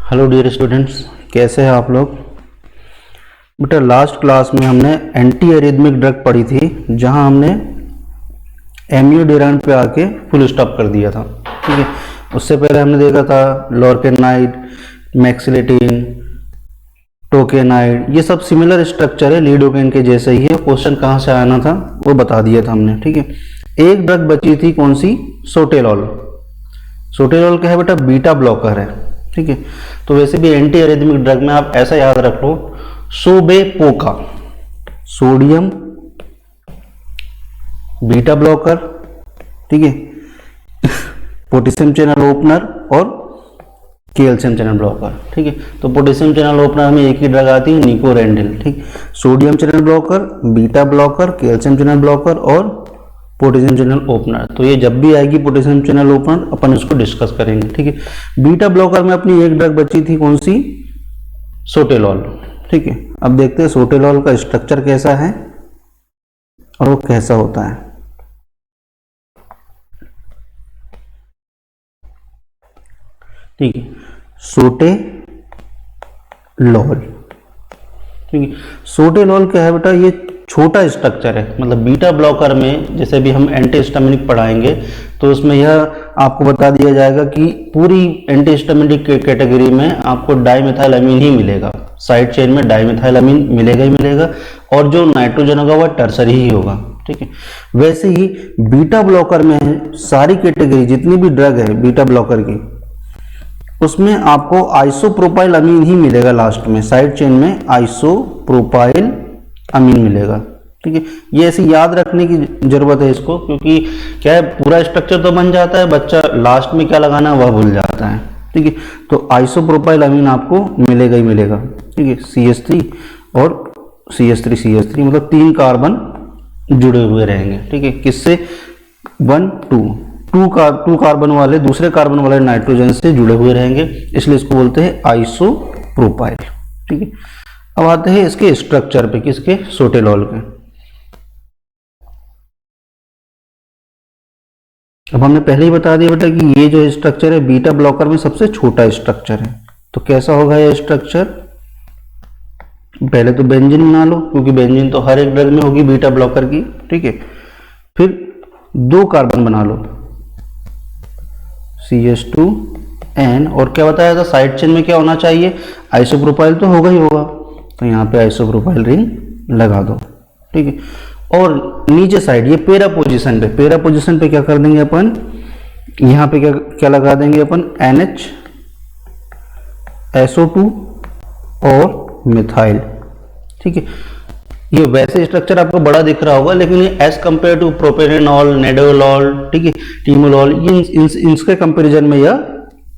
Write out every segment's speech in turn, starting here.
Hello dear students, कैसे हैं आप लोग। बेटा लास्ट क्लास में हमने एंटी एरिथमिक ड्रग पढ़ी थी, जहां हमने एम्यूडेरान पे आके फुल स्टॉप कर दिया था। ठीक है, उससे पहले हमने देखा था लॉर्केनाइड, मैक्सिलेटिन, टोकेनाइड, ये सब सिमिलर स्ट्रक्चर है, लीडोकेन के जैसे ही है। क्वेश्चन कहाँ से आना था वो बता दिया था हमने। ठीक है, एक ड्रग बची थी, कौन सी? सोटेलॉल। सोटेलॉल क्या है बेटा? बीटा ब्लॉकर है। ठीक है, तो वैसे भी एंटी एरिथमिक ड्रग में आप ऐसा याद रख लो, सोबेपोका सोडियम बीटा ब्लॉकर, ठीक है, पोटेशियम चैनल ओपनर और कैल्शियम चैनल ब्लॉकर। ठीक है, तो पोटेशियम चैनल ओपनर में एक ही ड्रग आती है, निकोरेंडिल। ठीक, sodium channel blocker, beta blocker, calcium channel blocker और पोटेशियम चैनल ओपनर। तो ये जब भी आएगी पोटेशियम चैनल ओपनर अपन इसको डिस्कस करेंगे। ठीक है, बीटा ब्लॉकर में अपनी एक ड्रग बची थी, कौन सी? सोटेलॉल। ठीक है, अब देखते हैं सोटेलॉल का स्ट्रक्चर कैसा है और वो कैसा होता है। ठीक है, सोटेलॉल। ठीक है, सोटेलॉल क्या है बेटा? ये छोटा स्ट्रक्चर है, मतलब बीटा ब्लॉकर में जैसे भी हम एंटीहिस्टामिनिक पढ़ाएंगे तो उसमें यह आपको बता दिया जाएगा कि पूरी एंटीहिस्टामिनिक कैटेगरी में आपको डाइमेथाइलअमीन ही मिलेगा, साइड चेन में डाइमेथाइलअमीन मिलेगा ही मिलेगा, और जो नाइट्रोजन होगा वह टर्सरी ही होगा। ठीक है, वैसे ही बीटा ब्लॉकर में सारी कैटेगरी जितनी भी ड्रग है बीटा ब्लॉकर की, उसमें आपको आइसोप्रोपाइल अमीन ही मिलेगा लास्ट में, साइड चेन में आइसोप्रोपाइल अमीन मिलेगा। ठीक है, ये ऐसे याद रखने की जरूरत है इसको, क्योंकि क्या है, पूरा स्ट्रक्चर तो बन जाता है, बच्चा लास्ट में क्या लगाना है वह भूल जाता है। ठीक है, तो आइसोप्रोपाइल अमीन आपको मिलेगा ही मिलेगा। ठीक है, CH3 और CH3 मतलब 3 कार्बन जुड़े हुए रहेंगे। ठीक है, किससे? 2 कार्बन वाले दूसरे कार्बन वाले नाइट्रोजन से जुड़े हुए रहेंगे, इसलिए इसको बोलते हैं आइसोप्रोपाइल। ठीक है, अब आते हैं इसके स्ट्रक्चर पे, किसके? सोटेलॉल के। अब हमने पहले ही बता दिया बेटा कि ये जो स्ट्रक्चर है बीटा ब्लॉकर में सबसे छोटा स्ट्रक्चर है। तो कैसा होगा ये स्ट्रक्चर? पहले तो बेंजीन बना लो, क्योंकि बेंजीन तो हर एक ड्रग में होगी बीटा ब्लॉकर की। ठीक है, फिर 2 कार्बन बना लो, CH2N, और क्या बताया था साइड चेन में क्या होना चाहिए? आइसोप्रोपाइल तो होगा ही होगा, तो यहाँ पे आइसोप्रोपाइल रिंग लगा दो। ठीक है, और नीचे साइड ये पैरा पोजीशन पे क्या कर देंगे अपन? यहाँ पे क्या लगा देंगे अपन? NH, SO2 और मिथाइल। ठीक है, ये वैसे स्ट्रक्चर आपको बड़ा दिख रहा होगा, लेकिन ये एज कंपेयर टू प्रोपेनेनॉल, नेडोलॉल, ठीक है, टीमोलॉल, इनके कंपेरिजन में यह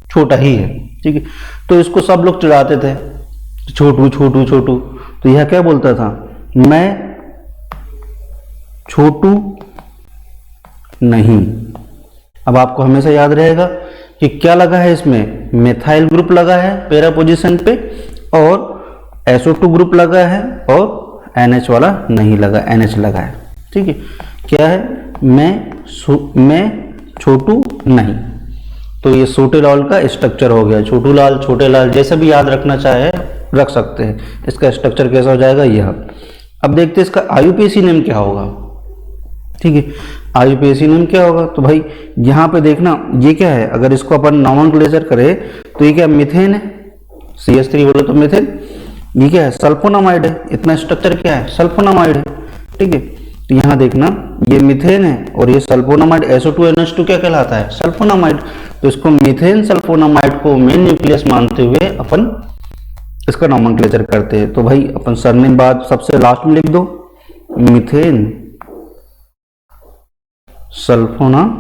छोटा ही है। ठीक है, तो इसको सब लोग चिढ़ाते थे, छोटू छोटू छोटू। तो यह क्या बोलता था? मैं छोटू नहीं। अब आपको हमेशा याद रहेगा कि क्या लगा है इसमें? मेथाइल ग्रुप लगा है पैरा पोजीशन पे, और SO2 ग्रुप लगा है, और NH वाला नहीं लगा, NH लगा है। ठीक है, क्या है? मैं छोटू नहीं। तो ये सोटेलॉल का स्ट्रक्चर हो गया। छोटू लाल, छोटे लाल, जैसे भी याद रखना चाहे रख सकते हैं। इसका स्ट्रक्चर कैसा हो जाएगा? यह। अब देखते हैं इसका IUPAC नेम क्या होगा। ठीक है, IUPAC नेम क्या होगा? तो भाई यहाँ पे देखना, ये क्या है? अगर इसको अपन नॉमेनक्लेचर करें तो ये क्या? मीथेन है। CH3 बोलो तो मीथेन। ये क्या है? सल्फोनामाइड है। इतना स्ट्रक्चर क्या है? सल्फोनामाइड है। ठीक है, तो यहाँ देखना, ये मीथेन है और ये सल्फोनामाइड SO2NH2 क्या कहलाता है? सल्फोनामाइड। तो इसको मीथेन सल्फोनामाइड को मेन न्यूक्लियस मानते हुए अपन इसका नॉमेनक्लेचर करते हैं। तो भाई अपन सरनेम बाद सबसे लास्ट में लिख दो, मीथेन सल्फोनामाइड।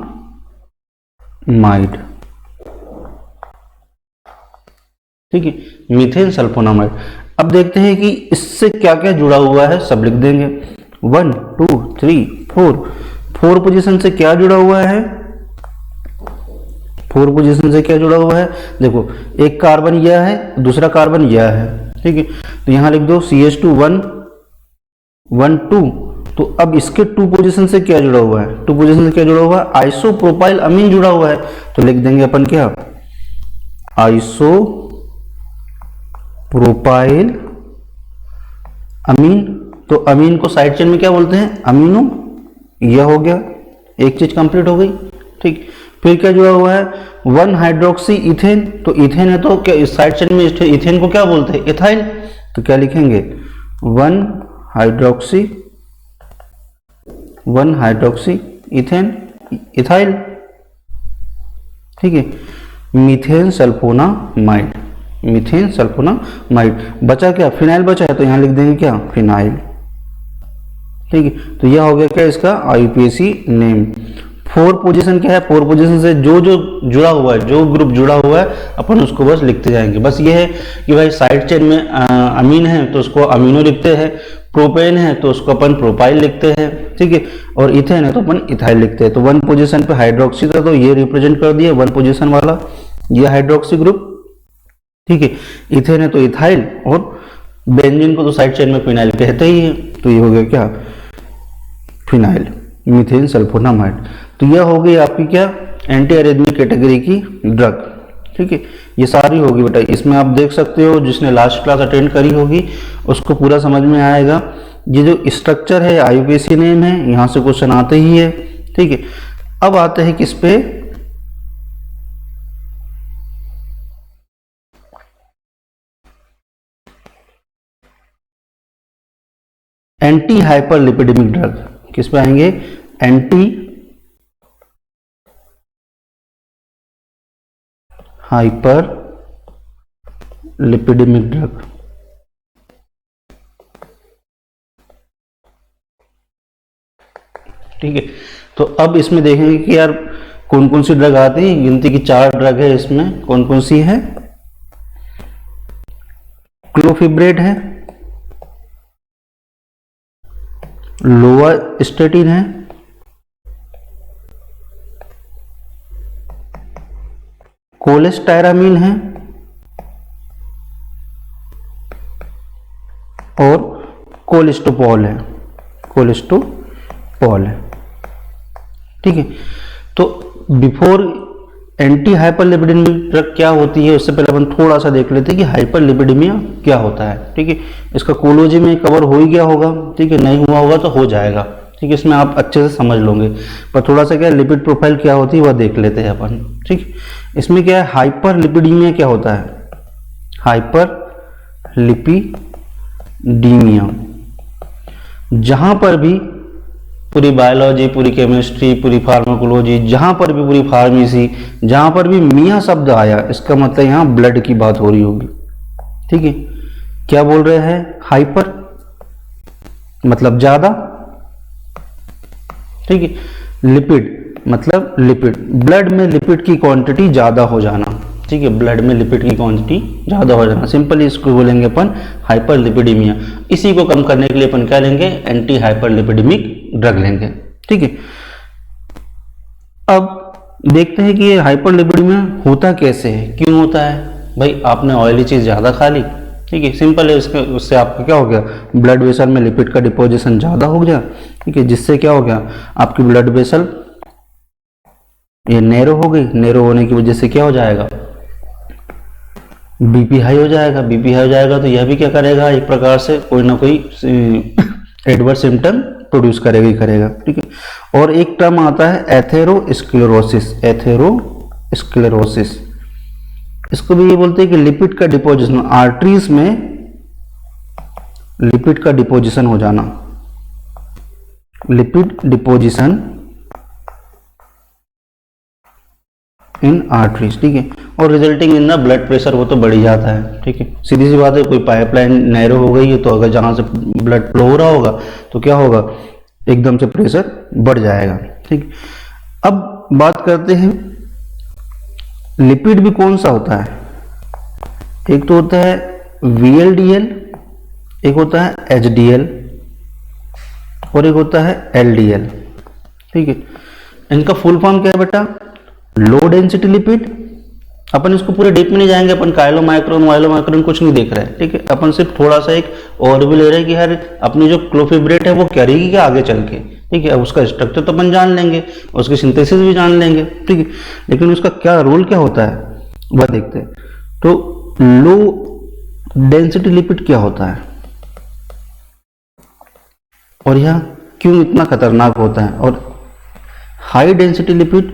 ठीक है, मीथेन सल्फोनामाइड। अब देखते हैं कि इससे क्या क्या जुड़ा हुआ है, सब लिख देंगे। 1 2 3 4 पोजीशन से क्या जुड़ा हुआ है? 4 पोजीशन से क्या जुड़ा हुआ है? देखो, एक कार्बन यह है, दूसरा कार्बन यह है। ठीक है, तो यहां लिख दो CH2 1 1 2। तो अब इसके 2 पोजीशन से क्या जुड़ा हुआ है? 2 पोजीशन से क्या जुड़ा हुआ है? आइसोप्रोपाइल अमीन जुड़ा हुआ है। तो लिख देंगे अपन क्या? आइसोप्रोपाइल प्रोपाइल अमीन। तो अमीन को साइड चेन में क्या बोलते हैं? अमीनो। यह हो गया, एक चीज कंप्लीट हो गई। ठीक, फिर क्या जुड़ा हुआ है? 1 हाइड्रोक्सी इथेन। तो इथेन है तो क्या इस साइड चेन में इथेन को क्या बोलते हैं? इथाइल। तो क्या लिखेंगे? 1 हाइड्रोक्सी इथेन, इथाइल। ठीक है, मीथेन सल्फोनामाइड, मीथेन सल्फोनामाइड। बचा क्या? फिनाइल बचा है, तो यहां लिख देंगे क्या? फिनाइल। ठीक है, तो यह हो गया क्या इसका? IUPAC name. 4 पोजीशन क्या है? 4 पोजीशन से जो जो जुड़ा हुआ है, जो ग्रुप जुड़ा हुआ है, अपन उसको बस लिखते जाएंगे। बस ये है कि भाई साइड चेन में अमीन है तो उसको अमीनो लिखते हैं, प्रोपेन है तो उसको अपन प्रोपाइल लिखते हैं। ठीक है, और इथेन है तो अपन इथाइल लिखते हैं। तो 1 पोजीशन पे हाइड्रोक्सी था तो ये रिप्रेजेंट कर दिया 1 पोजीशन वाला, ये हाइड्रोक्सी ग्रुप। ठीक है, इथेन है तो इथाइल, और बेंजीन को तो साइड चेन में फिनाइल कहते ही है, तो ये हो गया क्या? Phenyl, methane sulfonamide. तो यह हो गई आपकी क्या? एंटी अरेथमिक कैटेगरी की ड्रग। ठीक है, ये सारी होगी बेटा। इसमें आप देख सकते हो, जिसने लास्ट क्लास अटेंड करी होगी उसको पूरा समझ में आएगा। ये जो स्ट्रक्चर है आईयूपीएसी नेम है, यहां से क्वेश्चन आते ही है। ठीक है, अब आते हैं किस पे? Anti hyperlipidemic drug. किस पे आएंगे? Anti hyper lipidemic drug. ठीक है, तो अब इसमें देखेंगे कि यार कौन कौन सी ड्रग आती है। गिनती की 4 ड्रग है इसमें। कौन कौन सी है? क्लोफिब्रेट है, लोवास्टेटिन है, कोलेस्टायरामीन है, और कोलेस्टोपॉल है, कोलेस्टोपॉल है। ठीक है, तो बिफोर एंटी हाइपरलिपिडेमिक ड्रग क्या होती है उससे पहले अपन थोड़ा सा देख लेते हैं कि हाइपरलिपिडेमिया क्या होता है। ठीक है, इसका कोलोजी में कवर हो ही गया होगा। ठीक है, नहीं हुआ होगा तो हो जाएगा। ठीक है, इसमें आप अच्छे से समझ लोगे, पर थोड़ा सा क्या लिपिड प्रोफाइल क्या होती है वह देख लेते हैं अपन। ठीक, इसमें क्या है? हाइपरलिपिडीमिया क्या होता है? हाइपरलिपिडीमिया, जहां पर भी पूरी बायोलॉजी, पूरी केमिस्ट्री, पूरी फार्माकोलॉजी, जहां पर भी पूरी फार्मेसी, जहां पर भी मिया शब्द आया, इसका मतलब यहां ब्लड की बात हो रही होगी। ठीक है, क्या बोल रहे हैं? हाइपर मतलब ज्यादा। ठीक है, लिपिड मतलब लिपिड, ब्लड में लिपिड की क्वांटिटी ज्यादा हो जाना। ठीक है, ब्लड में लिपिड की क्वांटिटी ज्यादा हो जाना, सिंपली इसको बोलेंगे अपन हाइपरलिपिडेमिया। इसी को कम करने के लिए अपन क्या लेंगे? एंटी हाइपरलिपिडेमिक ड्रग लेंगे। ठीक है, अब देखते हैं कि ये हाइपरलिपिडेमिया होता कैसे है, क्यों होता है। भाई आपने ऑयली चीज ज्यादा खा ली। ठीक है, सिंपल है, उससे आपका क्या हो गया? ब्लड वेसल में लिपिड का डिपोजिशन ज्यादा हो गया। ठीक है, जिससे क्या हो गया? आपकी ब्लड वेसल ये नैरो हो गई। नैरो होने की वजह से क्या हो जाएगा? बीपी हाई हो जाएगा। बीपी हाई हो जाएगा तो यह भी क्या करेगा? एक प्रकार से कोई ना कोई एडवर्स सिम्टम प्रोड्यूस करेगा ही करेगा। ठीक है, और एक टर्म आता है एथेरोस्क्लेरोसिस। एथेरोस्क्लेरोसिस, इसको भी ये बोलते हैं कि लिपिड का डिपोजिशन, आर्टरीज में लिपिड का डिपोजिशन हो जाना, लिपिड डिपोजिशन इन आर्टरीज। ठीक है, और resulting in the blood pressure, वो तो बढ़ ही जाता है। ठीक है, सीधी सी बात है, कोई पाइपलाइन नैरो हो गई है तो अगर जहां से ब्लड फ्लो हो रहा होगा तो क्या होगा? एकदम से प्रेशर बढ़ जाएगा। ठीक, अब बात करते हैं लिपिड भी कौन सा होता है। एक तो होता है VLDL, एक होता है HDL, और एक होता है LDL। ठीक है, इनका फुल फॉर्म क्या है बेटा? लो डेंसिटी लिपिड। अपन इसको पूरे डीप में नहीं जाएंगे, अपन काइलोमाइक्रोन वाइलोमाइक्रोन कुछ नहीं देख रहे हैं। ठीक है, अपन सिर्फ थोड़ा सा एक और भी ले रहे हैं कि यार अपनी जो क्लोफिब्रेट है वो करेगी क्या आगे चल के। ठीक है, अब उसका स्ट्रक्चर तो अपन जान लेंगे, उसकी सिंथेसिस भी जान लेंगे। ठीक है, लेकिन उसका क्या रोल क्या होता है वह देखते हैं। तो लो डेंसिटी लिपिड क्या होता है और यह क्यों इतना खतरनाक होता है, और हाई डेंसिटी लिपिड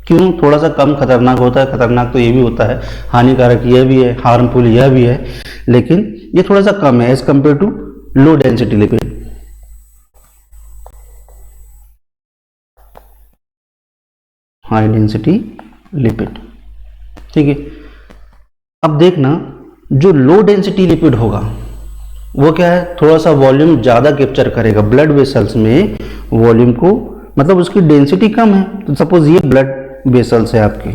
क्यों थोड़ा सा कम खतरनाक होता है। खतरनाक तो ये भी होता है, हानिकारक यह भी है, हार्मफुल यह भी है, लेकिन ये थोड़ा सा कम है as compare to low density lipid. High density lipid, ठीक है। अब देखना जो लो डेंसिटी लिपिड होगा वो क्या है, थोड़ा सा वॉल्यूम ज़्यादा कैप्चर करेगा ब्लड वेसल्स में, वॉल्यूम को मतलब उसकी डेंसिटी कम है। तो सपोज ये ब्लड वेसल्स है आपके,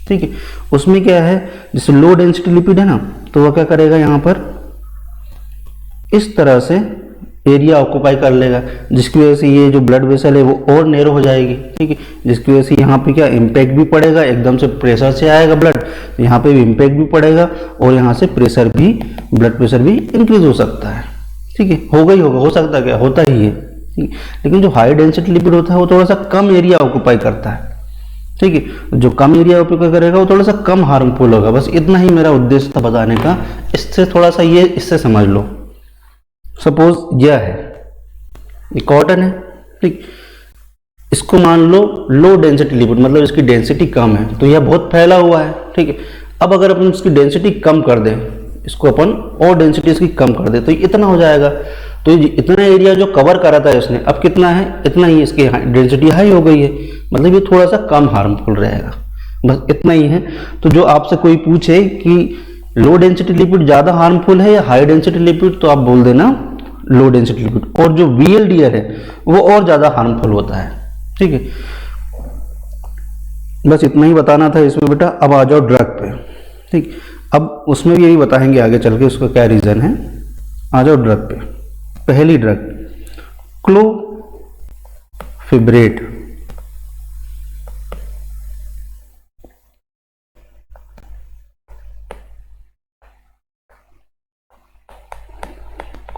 ठीक है, उसमें क्या है जैसे लो डेंसिटी लिपिड है ना, तो वह क्या करेगा यहाँ पर इस तरह से एरिया ऑक्यूपाई कर लेगा, जिसकी वजह से ये जो ब्लड वेसल है वो और नैरो हो जाएगी, ठीक है, जिसकी वजह से यहाँ पे क्या इम्पैक्ट भी पड़ेगा, एकदम से प्रेशर से आएगा ब्लड, तो यहाँ पे भी इम्पैक्ट भी पड़ेगा और यहाँ से प्रेशर भी, ब्लड प्रेशर भी इंक्रीज हो सकता है, ठीक है, होगा ही होगा, हो सकता है क्या, होता ही है, ठीक है। लेकिन जो हाई डेंसिटी लिपिड होता है वो थोड़ा सा कम एरिया ऑक्यूपाई करता है, ठीक है, जो कम एरिया ऑक्यूपाई करेगा वो थोड़ा सा कम हार्मफुल होगा। बस इतना ही मेरा उद्देश्य था बताने का, इससे थोड़ा सा ये इससे समझ लो। सपोज यह है, ये कॉटन है, ठीक, इसको मान लो लो डेंसिटी लिपिड, मतलब इसकी डेंसिटी कम है, तो यह बहुत फैला हुआ है, ठीक है। अब अगर अपन इसकी डेंसिटी कम कर दें, इसको अपन और डेंसिटी इसकी कम कर दें, तो इतना हो जाएगा। तो इतना एरिया जो कवर करा था इसने, अब कितना है, इतना ही इसकी डेंसिटी हाई हो गई है, मतलब ये थोड़ा सा कम हार्मफुल रहेगा, बस इतना ही है। तो जो आपसे कोई पूछे कि लो डेंसिटी लिपिड ज़्यादा हार्मफुल है या हाई डेंसिटी लिपिड, तो आप बोल देना लो डेंसिटी लिपिड, और जो VLDL है वो और ज़्यादा हार्मफुल होता है, ठीक है। बस इतना ही बताना था इसमें बेटा। अब आ जाओ ड्रग पे, ठीक, अब उसमें भी यही बताएंगे आगे चल के उसका क्या रीज़न है। आ जाओ ड्रग पे। पहली ड्रग क्लोफिब्रेट,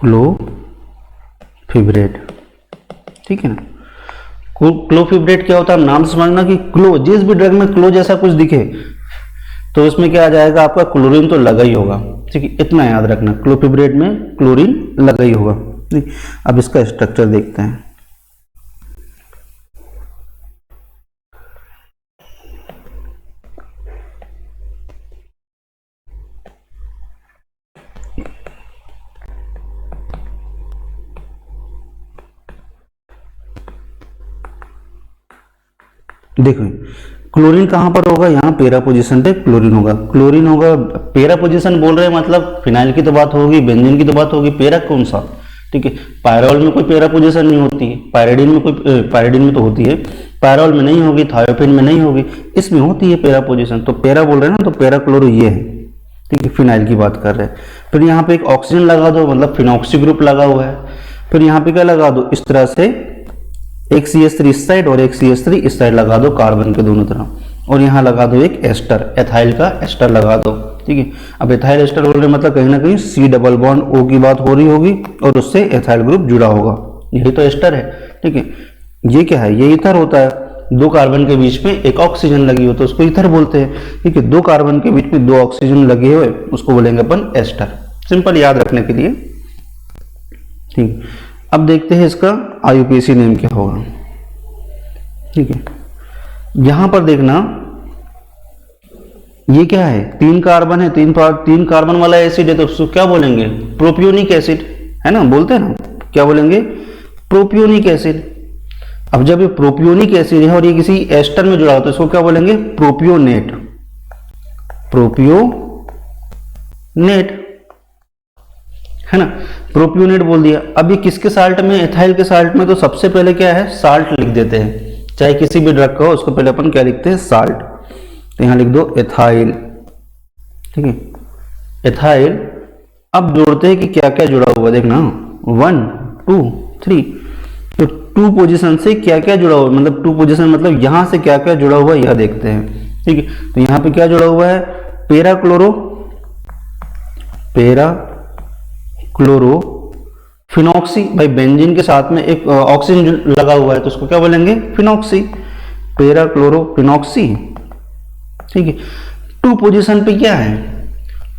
क्लोफिब्रेट, ठीक है ना। क्लोफिब्रेट क्या होता है, नाम समझना कि क्लो, जिस भी ड्रग में क्लो जैसा कुछ दिखे तो उसमें क्या आ जाएगा, आपका क्लोरीन तो लगा ही होगा, ठीक है, इतना याद रखना, क्लोफिब्रेट में क्लोरीन लगा ही होगा, ठीक। अब इसका स्ट्रक्चर देखते हैं। देखो क्लोरीन कहाँ पर होगा, यहाँ पैरा पोजीशन पे क्लोरीन होगा, क्लोरीन होगा, पैरा पोजीशन बोल रहे हैं मतलब फिनाइल की तो बात होगी, बेंजीन की तो बात होगी, पैरा कौन सा, ठीक है। पायरोल में कोई पैरा पोजीशन नहीं होती है, पायरिडीन में कोई, पायरिडीन में तो होती है, पायरोल में नहीं होगी, थायोफिन में नहीं होगी, इसमें होती है पैरा पोजीशन। तो पैरा बोल रहे हैं ना, तो पैरा क्लोरो ये है, ठीक है, फिनाइल की बात कर रहे हैं। फिर यहाँ पे एक ऑक्सीजन लगा दो, मतलब फिनॉक्सी ग्रुप लगा हुआ है। फिर यहाँ पे क्या लगा दो, इस तरह से एक CH3 इस साइड और एक CH3 इस साइड लगा दो कार्बन के दोनों तरफ, और यहाँ लगा दो एक एस्टर, एथाइल का एस्टर लगा दो, ठीक है। अब एथाइल एस्टर बोल रहे मतलब कहीं ना कहीं C डबल बॉन्ड O की बात हो रही होगी और उससे एथाइल ग्रुप जुड़ा होगा, यही तो एस्टर है, ठीक है। ये क्या है, ये ईथर होता है, दो कार्बन के बीच में एक ऑक्सीजन लगी हो तो उसको ईथर बोलते हैं, ठीक है। दो कार्बन के बीच में दो ऑक्सीजन लगे हुए उसको बोलेंगे अपन एस्टर, सिंपल याद रखने के लिए, ठीक। अब देखते हैं इसका IUPAC नेम क्या होगा, ठीक है। यहां पर देखना ये क्या है, 3 कार्बन है, 3 कार्बन वाला एसिड है, तो उसको क्या बोलेंगे, प्रोपियोनिक एसिड, है ना, बोलते हैं ना, क्या बोलेंगे, प्रोपियोनिक एसिड। अब जब ये प्रोपियोनिक एसिड है और ये किसी एस्टर में जुड़ा होता है, इसको क्या बोलेंगे, प्रोपियोनेट, प्रोपियोनेट, है ना, प्रोपियोनेट बोल दिया। अब ये किसके साल्ट में, एथाइल के साल्ट में, तो सबसे पहले क्या है, साल्ट लिख देते हैं, चाहे किसी भी ड्रग का हो उसको पहले अपन क्या लिखते हैं, साल्ट। तो यहां लिख दो एथाइल, ठीक है, एथाइल। अब जोड़ते हैं कि क्या क्या जुड़ा हुआ, देखना 1 2 3, तो 2 पोजीशन से क्या क्या जुड़ा हुआ, मतलब 2 पोजीशन मतलब यहां से क्या क्या जुड़ा हुआ यह देखते हैं, ठीक है। तो यहां पे क्या जुड़ा हुआ है, पैरा क्लोरो फिनॉक्सी, भाई बेंजीन के साथ में एक ऑक्सीजन लगा हुआ है तो उसको क्या बोलेंगे, फिनॉक्सी, पैरा क्लोरो फिनॉक्सी, ठीक है। 2 पोजीशन पे क्या है,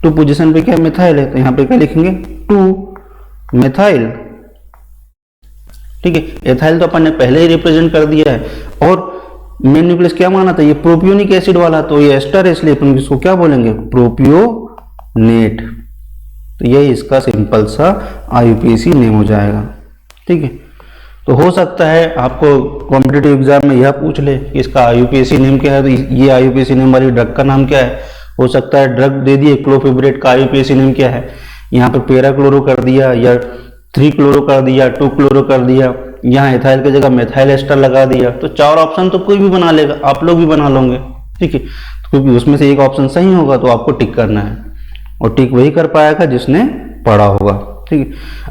टू पोजीशन पे क्या मिथाइल है, तो यहाँ पे क्या लिखेंगे, टू मिथाइल। ठीक है, एथाइल तो अपन ने पहले ही रिप्रेजेंट कर दिया है, और मेन न्यूक्लियस क्या माना था, ये प्रोपियोनिक एसिड वाला, तो ये एस्टर है, इसलिए अपन इसको क्या बोलेंगे, प्रोपियोनेट। तो यही इसका सिंपल सा IUPAC नेम हो जाएगा। ठीक है, तो हो सकता है आपको कॉम्पिटिटिव एग्जाम में यह पूछ ले कि इसका IUPAC नेम क्या है, तो ये IUPAC नेम वाली ड्रग का नाम क्या है। हो सकता है ड्रग दे दिए क्लोफिब्रेट का IUPAC नेम क्या है, यहाँ पे पैराक्लोरो कर दिया, या 3 क्लोरो कर दिया, 2 क्लोरो कर दिया, यहाँ एथाइल की जगह मेथाइल एस्टर लगा दिया। तो 4 ऑप्शन तो कोई भी बना लेगा, आप लोग भी बना लोगे। ठीक है, तो क्योंकि उसमें से एक ऑप्शन सही होगा तो आपको टिक करना है, और टिक वही कर पाएगा जिसने पढ़ा होगा। ठीक है,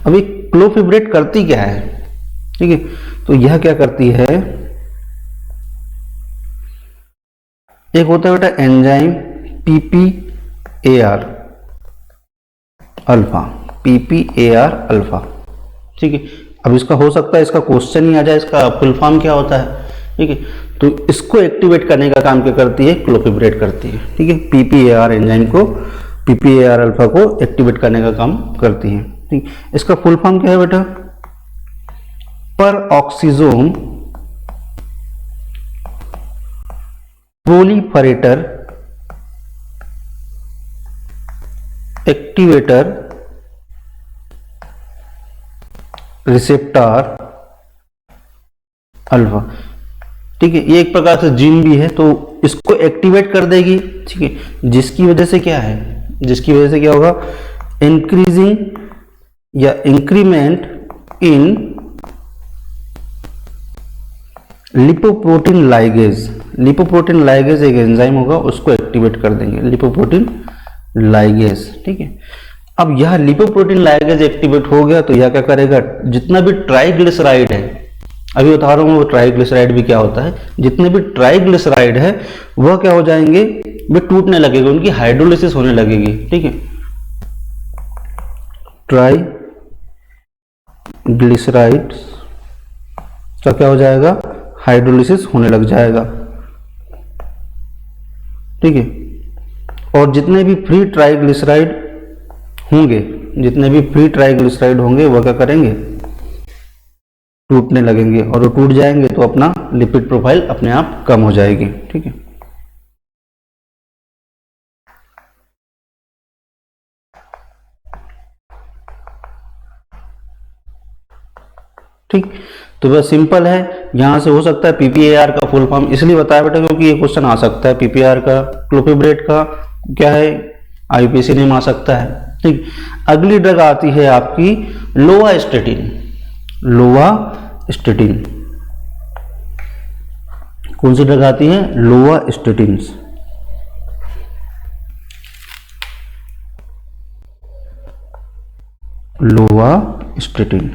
अभी क्लोफिब्रेट करती क्या है। ठीक है, तो यह क्या करती है, एक होता है बेटा enzyme PPAR alpha, PPAR alpha. ठीक है, अब इसका हो सकता है इसका क्वेश्चन ही आ जाए, इसका फुल फॉर्म क्या होता है। ठीक है, तो इसको एक्टिवेट करने का काम क्या करती है, क्लोफिब्रेट करती है। ठीक है, PPAR एंजाइम को, PPAR अल्फा को एक्टिवेट करने का काम करती है। ठीक, इसका फुल फॉर्म क्या है बेटा, पर ऑक्सीजोम प्रोलीफरेटर एक्टिवेटर रिसेप्टर अल्फा। ठीक है, ये एक प्रकार से जीन भी है, तो इसको एक्टिवेट कर देगी। ठीक है, जिसकी वजह से क्या है, जिसकी वजह से क्या होगा, इंक्रीजिंग या increment in lipoprotein ligase. Lipoprotein ligase एक एंजाइम होगा, उसको एक्टिवेट कर देंगे, लिपोप्रोटीन लाइगेज। ठीक है, अब यह लिपोप्रोटीन लाइगेज एक्टिवेट हो गया तो यह क्या करेगा, जितना भी ट्राइग्लिसराइड है, अभी बता रहा हूं वो ट्राइग्लिसराइड भी क्या होता है, जितने भी ट्राइग्लिसराइड है वह क्या हो जाएंगे, वे टूटने लगेंगे, उनकी हाइड्रोलिसिस होने लगेगी। ठीक है, ट्राइग्लिसराइड तो क्या हो जाएगा, हाइड्रोलिसिस होने लग जाएगा। ठीक है, और जितने भी फ्री ट्राइग्लिसराइड होंगे, जितने भी फ्री ट्राइग्लिसराइड होंगे वह क्या करेंगे, टूटने लगेंगे, और वो टूट जाएंगे तो अपना लिपिड प्रोफाइल अपने आप कम हो जाएगी। ठीक है, ठीक, तो बस सिंपल है। यहां से हो सकता है PPAR का फुल फॉर्म इसलिए बताया बेटा क्योंकि ये क्वेश्चन आ सकता है, PPAR का क्लोफिब्रेट का क्या है, IUPAC नेम आ सकता है। ठीक, अगली ड्रग आती है आपकी लोवास्टेटिन। लोवास्टेटिन कौन सी ड्रग आती है, लोवास्टेटिन। लोवास्टेटिन,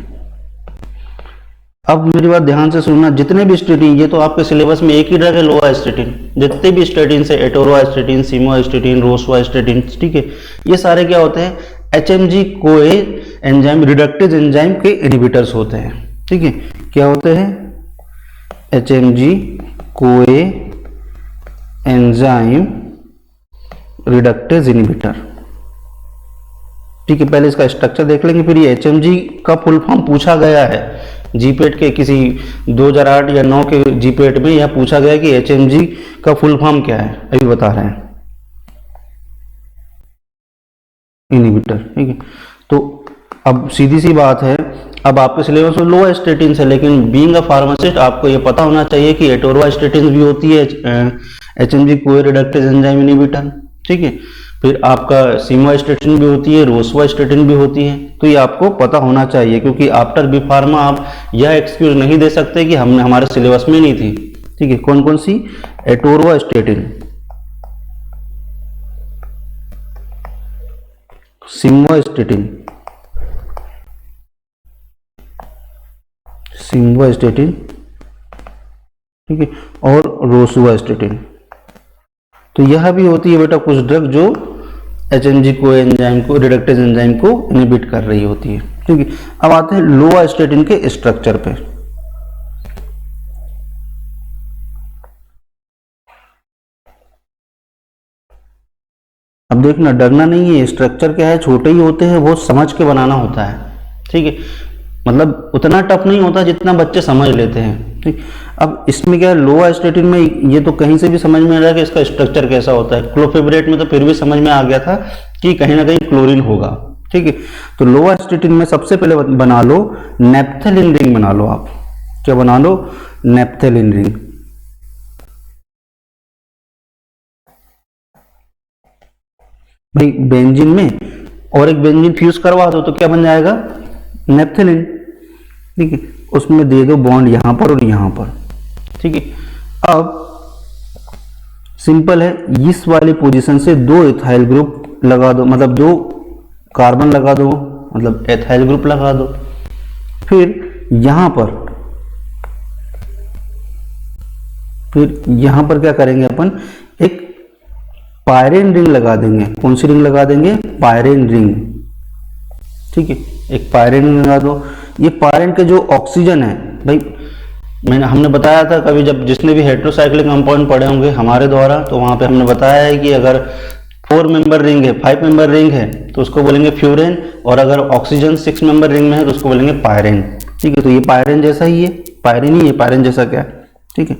अब मेरी बात ध्यान से सुनना, जितने भी स्टेटिन, ये तो आपके सिलेबस में एक ही ड्रग है लोवास्टेटिन, जितने भी स्टेटिन से एटोरोस्टेटिन, सिमोस्टेटिन, रोसुवास्टेटिन, ठीक है, ये सारे क्या होते हैं, HMG कोए एंजाइम रिडक्टेज एंजाइम के इनहिबिटर्स होते हैं। ठीक है, क्या होते हैं, HMG कोए एंजाइम रिडक्टेज इनहिबिटर। ठीक है, पहले इसका स्ट्रक्चर देख लेंगे, फिर ये HMG का फुल फॉर्म पूछा गया है जीपेट के किसी 2008 या 9 के जीपेट में, यह पूछा गया कि HMG का फुल फॉर्म क्या है, अभी बता रहे हैं, इनहिबिटर। ठीक है, तो अब सीधी सी बात है, अब आपके सिलेबस में लोवास्टेटिन है, लेकिन बीइंग अ फार्मासिस्ट आपको यह पता होना चाहिए कि एटोरोस्टेटिन भी होती है, HMG कोए रिडक्टेज एंजाइम इनहिबिटर। ठीक है, फिर आपका सिमोस्टेटिन भी होती है, रोसुवास्टेटिन भी होती है, तो ये आपको पता होना चाहिए, क्योंकि आफ्टर बी फार्मा आप यह एक्सक्यूज नहीं दे सकते कि हमने हमारे सिलेबस में नहीं थी। ठीक है, कौन कौन सी, एटोरोस्टेटिन, सिमोस्टेटिन, सिमोस्टेटिन, ठीक है, और रोसुवास्टेटिन। तो यह भी होती है बेटा कुछ ड्रग जो HMG को एंजाइम को रिडक्टेज एंजाइम को इनहिबिट कर रही होती है। ठीक है, अब आते हैं लोवास्टेटिन के स्ट्रक्चर पे। अब देखना, डरना नहीं है, स्ट्रक्चर क्या है, छोटे ही होते हैं, बहुत समझ के बनाना होता है, ठीक है। मतलब उतना टफ नहीं होता जितना बच्चे समझ लेते हैं, ठीक। अब इसमें क्या है, लोवा स्टेटिन में ये तो कहीं से भी समझ में आ रहा है कि इसका स्ट्रक्चर कैसा होता है। क्लोफेब्रेट में तो फिर भी समझ में आ गया था कि कहीं ना कहीं क्लोरीन होगा, ठीक है। तो लोवा स्टेटिन में सबसे पहले बना लो नेप्थेलिन रिंग, बना लो आप, क्या बना लो, नेप्थेलिन रिंग। भाई बेंजीन में और एक बेंजीन फ्यूज करवा दो तो क्या बन जाएगा, नेप्थेलिन, ठीक है। उसमें दे दो बॉन्ड यहां पर और यहां पर, ठीक है। अब सिंपल है, इस वाली पोजीशन से दो इथाइल ग्रुप लगा दो, मतलब दो कार्बन लगा दो, मतलब एथाइल ग्रुप लगा दो। फिर यहां पर क्या करेंगे अपन, एक पायरेन रिंग लगा देंगे। कौन सी रिंग लगा देंगे, पायरेन रिंग, ठीक है। एक पायरेन रिंग लगा दो। ये पायरेन के जो ऑक्सीजन है, भाई हमने बताया था कभी, जब जिसने भी हेट्रोसाइक्लिक कंपाउंड पढ़े होंगे हमारे द्वारा, तो वहां पे हमने बताया है कि अगर 4 मेंबर रिंग है, 5 मेंबर रिंग है तो उसको बोलेंगे फ्यूरेन, और अगर ऑक्सीजन 6 मेंबर रिंग में है तो उसको बोलेंगे पायरेन, ठीक है। तो ये पायरेन जैसा ही है, पायरेन ही है, पायरेन जैसा क्या है, ठीक है।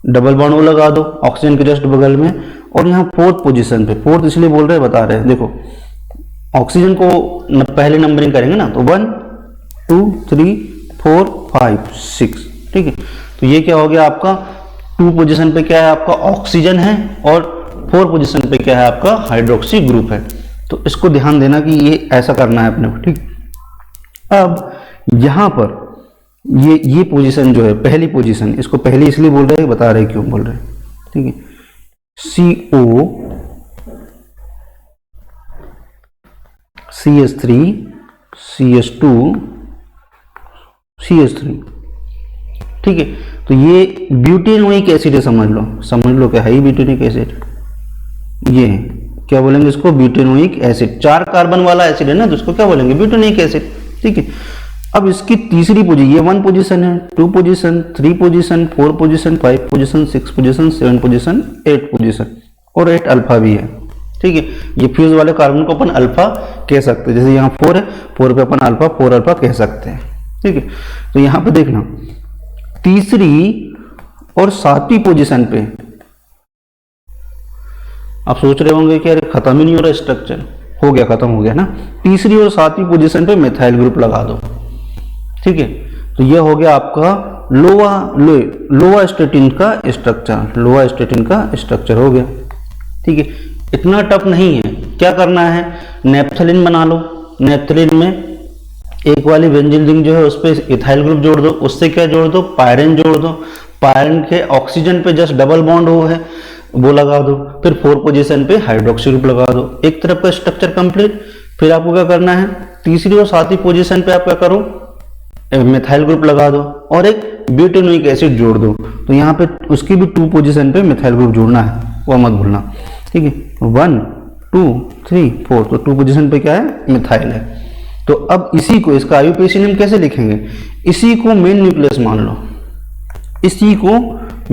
डबल बॉन्ड वो लगा दो ऑक्सीजन के जस्ट बगल में। और यहाँ फोर्थ पोजीशन पे, फोर्थ इसलिए बोल रहे हैं, बता रहे हैं, देखो ऑक्सीजन को पहले नंबरिंग करेंगे ना, तो 1 2 3 4 5 6, ठीक है। तो ये क्या हो गया आपका, 2 पोजीशन पे क्या है आपका ऑक्सीजन है, और 4 पोजीशन पे क्या है आपका हाइड्रोक्सी ग्रुप है। तो इसको ध्यान देना कि ये ऐसा करना है अपने को, ठीक। अब यहां पर ये पोजीशन जो है, पहली पोजीशन, इसको पहली इसलिए बोल रहे हैं, बता रहे क्यों बोल रहे हैं, ठीक है। CO CH3 CH2 CH3, ठीक है। तो ये ब्यूटेनोइक एसिड है, समझ लो क्या है ये ब्यूटेनोइक एसिड, ये है, क्या बोलेंगे इसको, ब्यूटेनोइक एसिड। 4 कार्बन वाला एसिड है ना, तो इसको क्या बोलेंगे, ब्यूटेनोइक एसिड, ठीक है। अब इसकी तीसरी पोजीशन, ये 1 पोजीशन है, 2 position, 3 position, 4 position, 5 position, 6 position, 7 position, 8 position, और 8 अल्फा भी है, ठीक है। ये फ्यूज वाले कार्बन को अपन अल्फा कह सकते हैं, जैसे यहाँ 4 है, 4 पे अपन अल्फा, 4 अल्फा कह सकते हैं, ठीक है। तो यहाँ पे देखना, तीसरी और 7वीं पोजीशन पे आप सोच रहे होंगे कि अरे खत्म ही नहीं हो रहा स्ट्रक्चर, हो गया, खत्म हो गया ना। तीसरी और 7वीं पोजीशन पे मिथाइल ग्रुप लगा दो, ठीक है। तो यह हो गया आपका लोवा स्टेटिन का स्ट्रक्चर, लोवा स्टेटिन का स्ट्रक्चर हो गया, ठीक है। इतना टफ नहीं है, क्या करना है, नेप्थेलिन बना लो। नेप्थेलिन में एक वाली बेंजीन रिंग जो है उस पर इथाइल ग्रुप जोड़ दो, उससे क्या जोड़ दो, पायरेन जोड़ दो। पायरेन के ऑक्सीजन पे जस्ट डबल बॉन्ड वो है, वो लगा दो। फिर 4 पोजीशन पे हाइड्रोक्सी ग्रुप लगा दो। एक तरफ का स्ट्रक्चर कंप्लीट। फिर आपको क्या करना है, तीसरी और 7वीं पोजीशन पे आप क्या करो, मिथाइल ग्रुप लगा दो और एक ब्यूटेनोइक एसिड जोड़ दो। तो यहाँ पे उसकी भी 2 पोजीशन पे मिथाइल ग्रुप जोड़ना है, वो मत भूलना, ठीक है। 1 2 3 4, तो 2 पोजीशन पे क्या है, मिथाइल है। तो अब इसी को, इसका आईयूपीएसी नेम कैसे लिखेंगे, इसी को मेन न्यूक्लियस मान लो, इसी को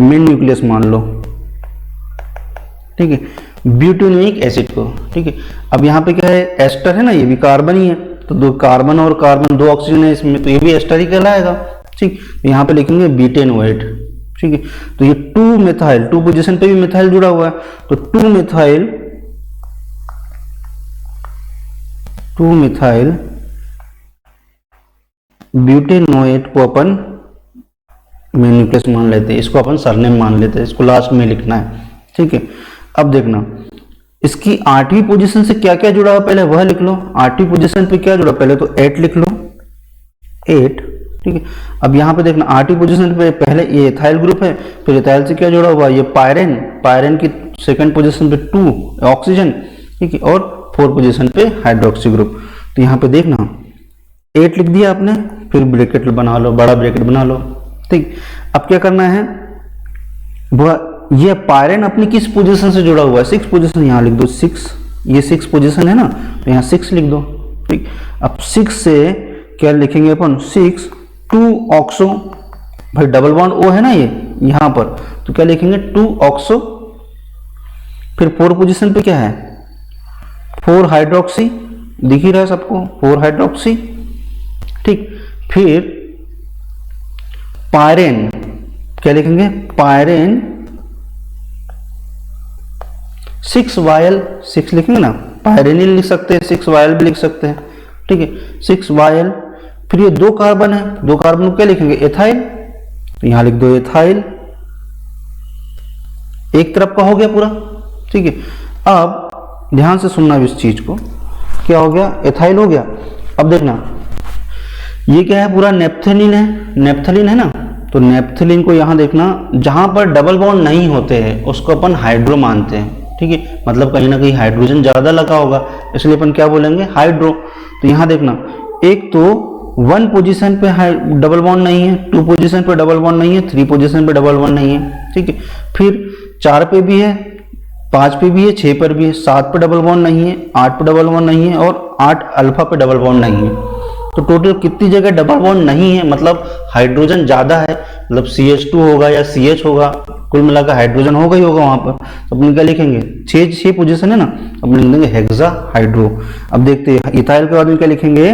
मेन न्यूक्लियस मान लो, ठीक है, ब्यूटेनोइक एसिड को, ठीक है। अब यहाँ पे क्या है, एस्टर है ना, ये भी कार्बन ही है, तो 2 कार्बन और कार्बन 2 ऑक्सीजन है इसमें, तो ये भी एस्टर ही कहलाएगा, ठीक। तो यहाँ पे लिखेंगे ब्यूटेनोएट, ठीक है। तो ये 2 मिथाइल, 2 पोजीशन पे भी मिथाइल जुड़ा हुआ है, तो 2 मिथाइल ब्यूटेनोएट को अपन मेन न्यूक्लियस मान लेते हैं, इसको अपन सरनेम मान लेते हैं, इसको लास्ट में लिखना है, ठीक है। अब देखना, इसकी 8वीं पोजीशन से क्या क्या जुड़ा हुआ पहले वह लिख लो। 8वीं पोजीशन पे क्या जुड़ा, पहले तो 8 लिख लो, 8, ठीक है। अब यहाँ पे देखना, 8वीं पोजीशन पे पहले ये इथाइल ग्रुप है, फिर इथाइल से क्या जुड़ा हुआ, ये पायरेन, पायरेन की 2nd पोजीशन पे 2 ऑक्सीजन, ठीक है, और 4 पोजीशन पे हाइड्रोक्सी ग्रुप। तो यहाँ पे देखना 8 लिख दिया आपने, फिर ब्रैकेट बना लो, बड़ा ब्रैकेट बना लो, ठीक। अब क्या करना है, वह ये पायरेन अपनी किस पोजीशन से जुड़ा हुआ है, 6 पोजीशन, यहाँ लिख दो 6, ये 6 पोजीशन है ना, तो यहाँ 6 लिख दो, ठीक। अब 6 से क्या लिखेंगे अपन, 6 2 ऑक्सो, भाई डबल बॉन्ड ओ है ना ये यहाँ पर, तो क्या लिखेंगे 2 ऑक्सो। फिर 4 पोजीशन पे क्या है, 4 हाइड्रोक्सी, दिख ही रहा है सबको, 4 हाइड्रोक्सी। ठीक, फिर पायरेन, क्या लिखेंगे, पायरेन 6 वायल, 6 लिखेंगे ना, पायरेनिल लिख सकते हैं, 6 वायल भी लिख सकते हैं। ठीक है, 6 वायल। फिर ये 2 कार्बन है, 2 कार्बन को क्या लिखेंगे, एथाइल, तो यहां लिख दो एथाइल, एक तरफ का हो गया पूरा। ठीक है, अब ध्यान से सुनना इस चीज को, क्या हो गया, एथाइल हो गया। अब देखना ये क्या है, पूरा नेप्थलीन है, नेप्थलीन है ना, तो नेप्थलीन को यहां देखना, जहां पर डबल बॉन्ड नहीं होते हैं उसको अपन हाइड्रो मानते हैं। ठीक है, मतलब कहीं ना कहीं हाइड्रोजन ज्यादा लगा होगा, इसलिए अपन क्या बोलेंगे, हाइड्रो। तो यहां देखना, एक तो 1 पोजीशन पे डबल बॉन्ड नहीं है, 2 पोजीशन पे डबल बॉन्ड नहीं है, 3 पोजीशन पे डबल बॉन्ड नहीं है। ठीक है, फिर 4 पे भी है, 5 पे भी है, 6 पर भी है, 7 पे डबल बॉन्ड नहीं है, 8 पे डबल बॉन्ड नहीं है और 8 अल्फा पे डबल बॉन्ड नहीं है। तो टोटल कितनी जगह डबल बॉन्ड नहीं है, मतलब हाइड्रोजन ज्यादा है, मतलब CH2 होगा या CH होगा, कुल मिलाकर हाइड्रोजन होगा ही होगा वहां पर। तो अपन क्या लिखेंगे, 6 पोजीशन है ना, अपन लिख देंगे हेक्सा हाइड्रो। अब देखते हैं इथाइल के बाद में क्या लिखेंगे,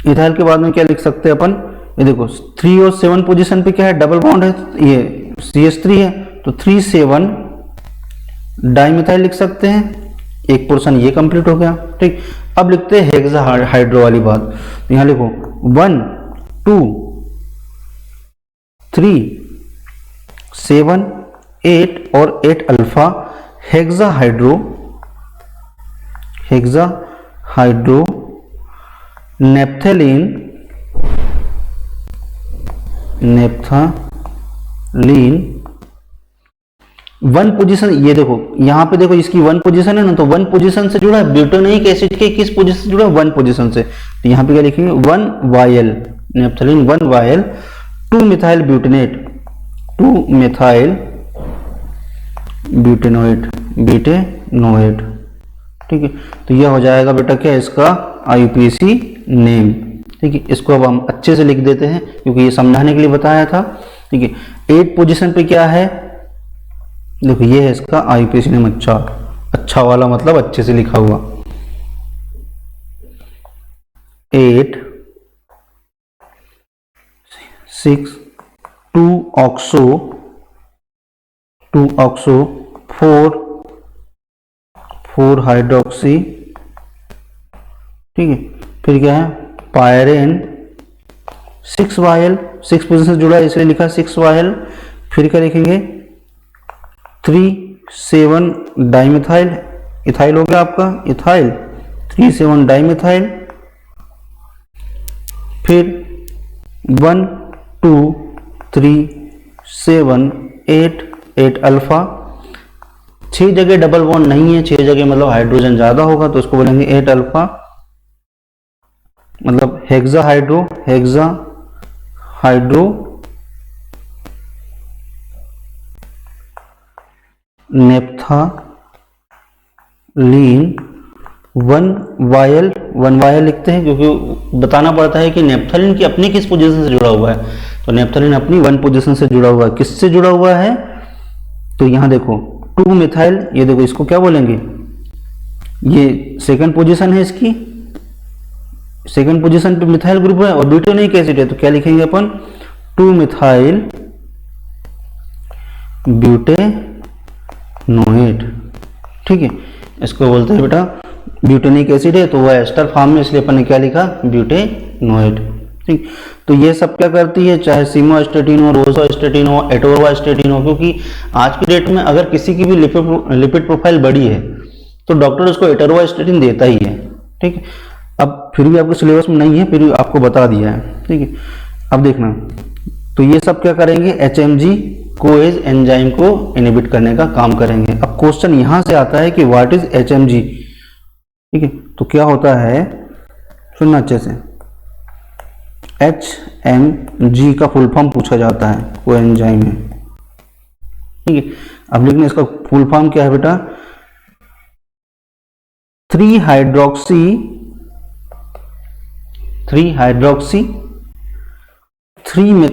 इथाइल के बाद में क्या लिख सकते हैं अपन, ये देखो 3 और 7 पोजीशन पे क्या है, डबल बॉन्ड है, ये CH3 है, तो 3,7 डाइमिथाइल लिख सकते हैं, एक पोर्शन ये कंप्लीट हो गया। ठीक, अब लिखते हैं हेक्सा हाइड्रो वाली बात, तो यहां लिखो 1 2 3 7 8 और 8 alpha hexa hydro, hexa hydro naphthalene, naphthalene 1 position. ये देखो यहां पे देखो इसकी 1 पोजीशन है ना, तो 1 पोजीशन से जुड़ा है, ब्यूटेनिक एसिड के किस पोजीशन से जुड़ा है, 1 पोजीशन से। तो यहां पे क्या लिखेंगे, 1 vinyl naphthalene, 1 vinyl 2 methyl butanate, 2 methyl butanoate, butanoate. ठीक है, तो यह हो जाएगा बेटा क्या, इसका IUPAC नेम। ठीक है, इसको अब हम अच्छे से लिख देते हैं क्योंकि ये समझाने के लिए बताया था। ठीक है, 8 पोजीशन पे क्या है, देखो ये है इसका IUPAC नेम, अच्छा, अच्छा वाला मतलब अच्छे से लिखा हुआ, 8 6 2 ऑक्सो 4 हाइड्रोक्सी। ठीक है, फिर क्या है, पायरेन 6 वायल, 6 पोजीशन से जुड़ा है इसलिए लिखा 6 वायल। फिर क्या लिखेंगे, 3,7 डाइमिथाइल, इथाइल हो गया आपका, इथाइल 3,7 डाइमिथाइल। फिर 1 2 3 7 8 8 अल्फा, 6 जगह डबल बॉन्ड नहीं है, 6 जगह मतलब हाइड्रोजन ज्यादा होगा, तो उसको बोलेंगे 8 अल्फा, मतलब hexa hydro, hexa hydro naphthalene 1 वायल, 1 वायल लिखते हैं क्योंकि बताना पड़ता है कि नेप्थलीन की अपनी किस पोजीशन से जुड़ा हुआ है, तो नेप्थलीन अपनी 1 पोजीशन से जुड़ा हुआ है। किससे जुड़ा हुआ है, तो यहां देखो 2 मिथाइल, ये देखो इसको क्या बोलेंगे, ये सेकंड पोजीशन है इसकी, सेकंड पोजीशन पे मिथाइल ग्रुप है और ब्यूटेनिक एसिड है, तो क्या लिखेंगे अपन, 2 मिथाइल ब्यूटेनोएट। ठीक है, इसको बोलते हैं बेटा ब्यूटेनिक एसिड है तो वह एस्टर फॉर्म में, इसलिए अपन ने क्या लिखा, ब्यूटेनोएट। ठीक, तो ये सब क्या करती है, चाहे सीमोस्टेटिन हो, रोसोस्टेटिन हो, एटोरवास्टेटिन हो, क्योंकि आज की डेट में अगर किसी की भी लिपिड प्रोफाइल बड़ी है तो डॉक्टर उसको एटोरवास्टेटिन देता ही है। ठीक है, अब फिर भी आपके सिलेबस में नहीं है, फिर भी आपको बता दिया है। ठीक है, अब देखना, तो ये सब क्या करेंगे, HMG कोएज एंजाइम को इनहिबिट करने का काम करेंगे। अब क्वेश्चन यहां से आता है कि व्हाट इज HMG। ठीक है, तो क्या होता है, सुनना अच्छे से, HMG का फुल फॉर्म पूछा जाता है, को एंजाइम है। ठीक है, अब लिखने इसका फुल फॉर्म क्या है बेटा, 3 हाइड्रोक्सी 3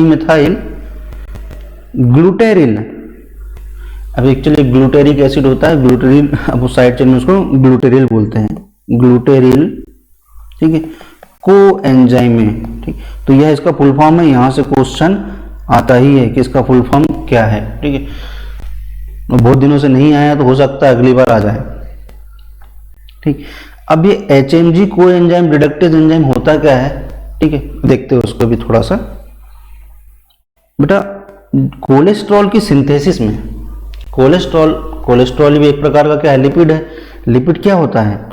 मिथाइल ग्लूटेरिल अब एक्चुअली ग्लूटेरिक एसिड होता है ग्लूटेरिल, अब उस साइड चेन में उसको ग्लूटेरिल बोलते हैं, ग्लूटेरिल, ठीक है, को एंजाइम है, ठीक। तो यह इसका फुल फॉर्म है, यहाँ से क्वेश्चन आता ही है कि इसका फुल फॉर्म क्या है, ठीक है। बहुत दिनों से नहीं आया तो हो सकता है अगली बार आ जाए, ठीक। अब ये HMG को एंजाइम रिडक्टेज एंजाइम होता क्या है, ठीक है, देखते हैं उसको भी थोड़ा सा। बेटा कोलेस्ट्रॉल की सिंथेसिस में, कोलेस्ट्रॉल भी एक प्रकार का क्या है, लिपिड है। लिपिड क्या होता है,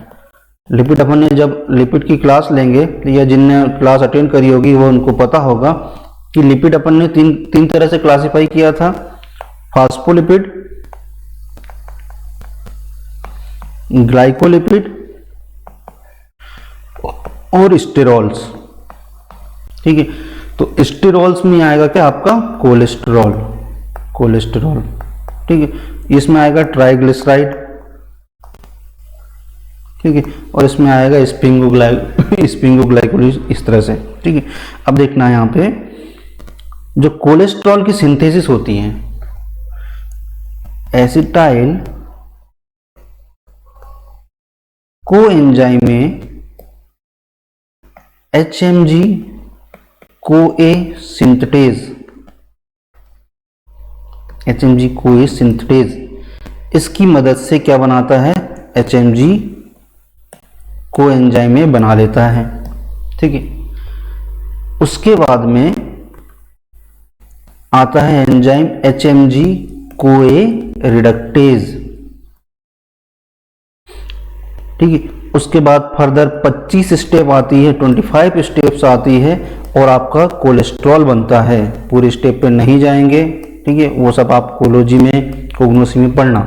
लिपिड अपन ने जब लिपिड की क्लास लेंगे या जिनने क्लास अटेंड करी होगी वो उनको पता होगा कि लिपिड अपन ने तीन तरह से क्लासिफाई किया था, फास्फोलिपिड, ग्लाइकोलिपिड और स्टेरॉल्स, ठीक है। तो स्टेरॉल्स में आएगा क्या आपका कोलेस्ट्रॉल, ठीक है। इसमें आएगा ट्राइग्लिसराइड, ठीक है, और इसमें आएगा स्पिंगोग्लाइकोलिस, इस तरह से, ठीक है। अब देखना है यहाँ पे जो कोलेस्ट्रॉल की सिंथेसिस होती है, एसिटाइल को एंजाइम में HMG CoA सिंथेटेज, इसकी मदद से क्या बनाता है, HMG को एंजाइम में बना लेता है, ठीक है। उसके बाद में आता है एंजाइम HMG CoA रिडक्टेज, ठीक है। उसके बाद फर्दर 25 स्टेप आती है, 25 स्टेप्स आती है और आपका कोलेस्ट्रॉल बनता है। पूरे स्टेप पे नहीं जाएंगे, ठीक है, वो सब आप कोलोजी में, कोग्नोसी में पढ़ना,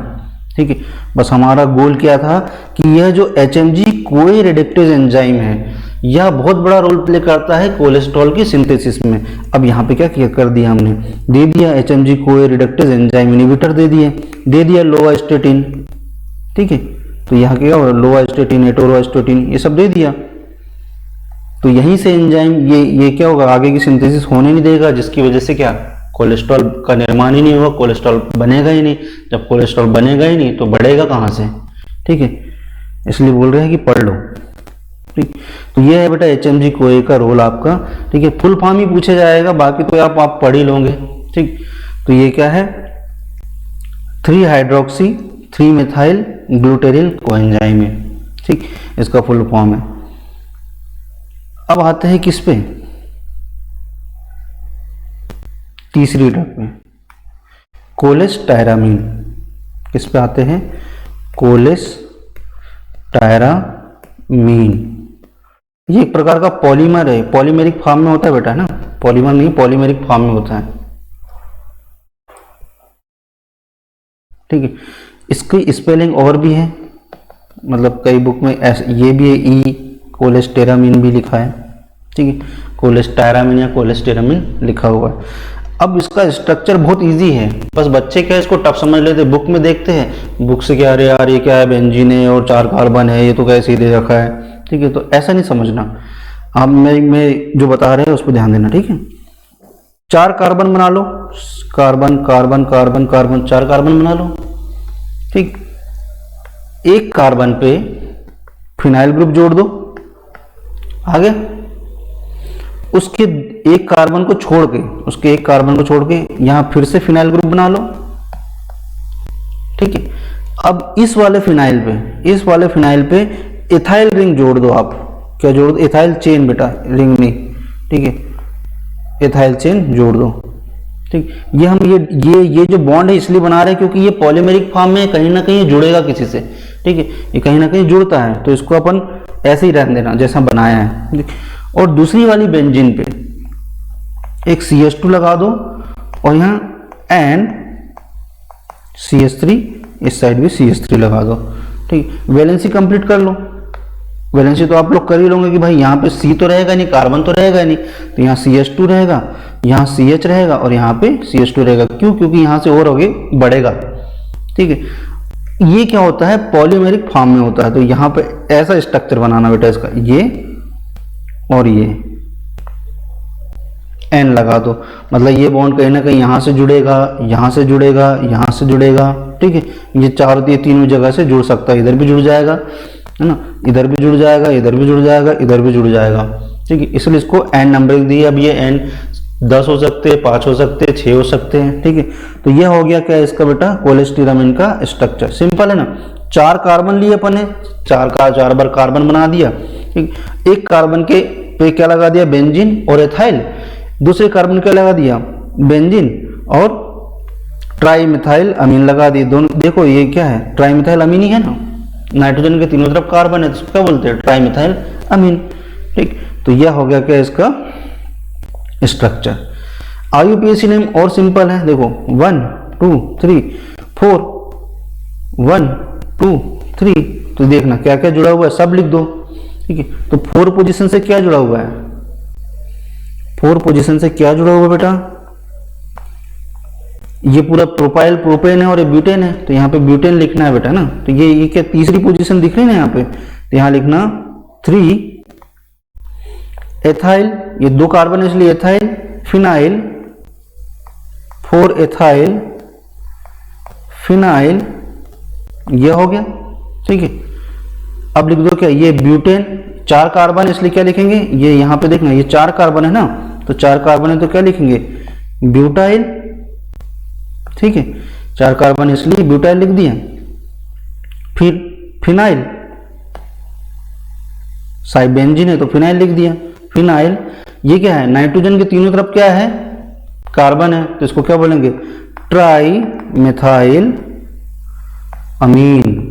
ठीक है। बस हमारा गोल क्या था कि यह जो HMG CoA रिडक्टेज एंजाइम है यह बहुत बड़ा रोल प्ले करता है कोलेस्ट्रॉल की सिंथेसिस में। अब यहाँ पे क्या कर दिया हमने, दे दिया HMG CoA reductase enzyme inhibitor दे दिया लोवास्टेटिन, ठीक है। तो यहाँ क्या होगा, लोवास्टेटिन, एटोरोस्टेटिन, ये सब दे दिया। तो यहीं से एंजाइम ये क्या होगा, आगे की सिंथेसिस होने नहीं देगा, जिसकी वजह से क्या कोलेस्ट्रॉल का निर्माण ही नहीं होगा, कोलेस्ट्रॉल बनेगा ही नहीं। जब कोलेस्ट्रॉल बनेगा ही नहीं तो बढ़ेगा कहाँ से, ठीक है। इसलिए बोल रहे हैं कि पढ़ लो, ठीक। तो ये है बेटा HMG CoA का रोल आपका, ठीक है। फुल फॉर्म ही पूछा जाएगा, बाकी तो आप पढ़ ही लोगे, ठीक। तो ये क्या है, 3 हाइड्रोक्सी 3 मिथाइल ग्लूटेरिल कोएंजाइम है, ठीक, इसका फुल फॉर्म है। अब आते हैं किस पे, तीसरी ड्रग में, कोलेस्टायरामीन। किस पे आते हैं, कोलेस्टायरामीन। ये एक प्रकार का पॉलीमर है, पॉलीमेरिक फॉर्म में होता है बेटा, है ना, पॉलीमर नहीं, पॉलीमेरिक फॉर्म में होता है, ठीक है। इसकी स्पेलिंग और भी है, मतलब कई बुक में ये भी है, ई कोलेस्टेरामीन भी लिखा है, ठीक है, कोलेस्टायरामीन या कोलेस्टेरामीन लिखा हुआ है। अब इसका स्ट्रक्चर बहुत इजी है, बस बच्चे क्या इसको टफ समझ लेते, बुक में देखते हैं, बुक से क्या, अरे यार ये क्या है, बेंजीन है और 4 कार्बन है, ये तो कैसे दे रखा है, ठीक है। तो ऐसा नहीं समझना आप, मैं जो बता रहे हैं उस पर ध्यान देना, ठीक है। 4 कार्बन बना लो, carbon carbon carbon carbon, 4 carbon बना लो, ठीक। एक कार्बन पे फिनाइल ग्रुप जोड़ दो, आगे उसके एक कार्बन को छोड़ के यहां फिर से फिनाइल ग्रुप बना लो, ठीक है। अब इस वाले फिनाइल पे इथाइल रिंग जोड़ दो, आप क्या जोड़ दो, इथाइल चेन बेटा, रिंग नहीं, ठीक है, इथाइल चेन जोड़ दो, ठीक। ये हम ये जो बॉन्ड है इसलिए बना रहे हैं क्योंकि ये पॉलीमेरिक फॉर्म में कहीं ना कहीं जुड़ेगा किसी से, ठीक है, ये कहीं ना कहीं जुड़ता है, तो इसको अपन ऐसे ही रहने देना जैसा बनाया है। और दूसरी वाली बेंजीन पे एक CH2 लगा दो और यहाँ CH3, इस साइड भी CH3 लगा दो, ठीक। वैलेंसी कंप्लीट कर लो, वैलेंसी तो आप लोग कर ही लोगे कि भाई यहाँ पे C तो रहेगा नहीं, कार्बन तो रहेगा नहीं, तो यहाँ CH2 रहेगा, यहाँ CH रहेगा और यहाँ पे CH2 रहेगा। क्यों, क्योंकि यहाँ से और आगे बढ़ेगा, ठीक है। ये क्या होता है, पॉलीमेरिक फॉर्म में होता है, तो यहाँ पे ऐसा स्ट्रक्चर बनाना बेटा इसका, ये और ये, एन लगा दो, मतलब ये बॉन्ड कहीं ना कहीं यहाँ से जुड़ेगा, यहाँ से जुड़ेगा, यहाँ से जुड़ेगा, ठीक है। ये तीनों जगह से जुड़ सकता है, इधर भी जुड़ जाएगा, है ना, इधर भी जुड़ जाएगा, इधर भी जुड़ जाएगा, इधर भी जुड़ जाएगा, ठीक है। इसलिए इसको एन नंबरिंग दी है। अब ये एन 10 हो सकते हैं, 5 हो सकते हैं, 6 हो सकते हैं, ठीक है। तो ये हो गया क्या इसका बेटा, कोलेस्टीरामिन का स्ट्रक्चर। सिंपल है ना, 4 कार्बन लिए अपन ने, 4 बार कार्बन बना दिया, ठीक। एक कार्बन के पे क्या लगा दिया, बेंजीन और एथाइल, दूसरे कार्बन क्या लगा दिया, बेंजीन और ट्राईमिथाइल अमीन लगा दिए। दोनों देखो ये क्या है, ट्राईमिथाइल अमीन ही है ना, नाइट्रोजन के तीनों तरफ कार्बन है तो क्या बोलते हैं, ट्राईमिथाइल अमीन, ठीक। तो यह हो गया क्या इसका स्ट्रक्चर। आईयूपीएसी नेम और सिंपल है, देखो 1 2 3 4, 1 2 3, तो देखना क्या क्या जुड़ा हुआ है, सब लिख दो, ठीक है। तो 4 पोजीशन से क्या जुड़ा हुआ है, 4 पोजीशन से क्या जुड़ा हुआ है बेटा, ये पूरा प्रोपाइल प्रोपेन है और ये ब्यूटेन है, तो यहाँ पे ब्यूटेन लिखना है बेटा ना। तो ये क्या तीसरी पोजीशन दिख रही है ना यहाँ पे, तो यहाँ लिखना 3 एथाइल, ये 2 कार्बन है इसलिए एथाइल, फिनाइल 4 एथाइल फिनाइल, ये हो गया, ठीक है। अब लिख दो क्या, ये ब्यूटेन, 4 कार्बन इसलिए क्या लिखेंगे, ये यहाँ पे देखना ये 4 कार्बन है ना, तो 4 कार्बन है तो क्या लिखेंगे, ब्यूटाइल, ठीक है। 4 कार्बन इसलिए ब्यूटाइल लिख दिया। फिर फिनाइल, साइबेंजीन है तो फिनाइल लिख दिया, फिनाइल। ये क्या है, नाइट्रोजन के तीनों तरफ क्या है, कार्बन है, तो इसको क्या बोलेंगे, ट्राई मिथाइल अमीन।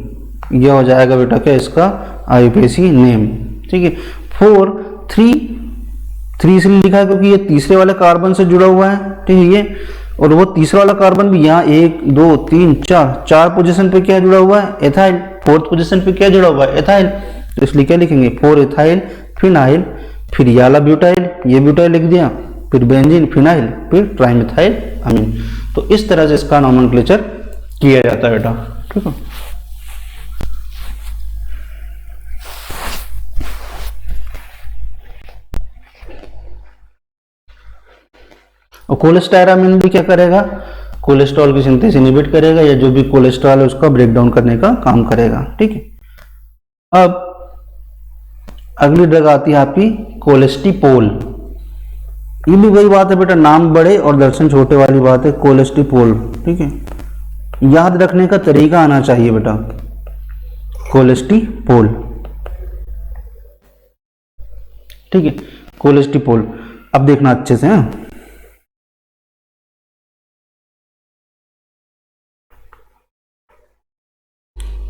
यह हो जाएगा बेटा क्या इसका आईयूपीएसी नेम, ठीक है। 4 3 इसलिए लिखा है क्योंकि ये तीसरे वाले कार्बन से जुड़ा हुआ है, ठीक है। ये और वो तीसरा वाला कार्बन भी यहाँ 1 2 3 4 पोजीशन पे क्या जुड़ा हुआ है, एथाइल। 4th पोजीशन पे क्या जुड़ा हुआ है, एथाइल, तो इसलिए क्या लिखेंगे 4 एथाइल फिनाइल, फिर ये वाला ब्यूटाइल, ये ब्यूटाइल लिख दिया, फिर बेंजीन, फिनाइल, फिर ट्राईमिथाइल अमीन। तो इस तरह से इसका नोमेनक्लेचर किया जाता है बेटा, ठीक है। और कोलेस्टेरामिन भी क्या करेगा, कोलेस्ट्रॉल की सिंथेसिस इनहिबिट करेगा, या जो भी कोलेस्ट्रॉल है उसका ब्रेक डाउन करने का काम करेगा, ठीक है। अब अगली ड्रग आती है आपकी कोलेस्टिपोल। ये भी वही बात है बेटा, नाम बड़े और दर्शन छोटे वाली बात है, कोलेस्टिपोल, ठीक है। याद रखने का तरीका आना चाहिए बेटा, कोलेस्टिपोल, ठीक है, कोलेस्टिपोल। अब देखना अच्छे से, हाँ,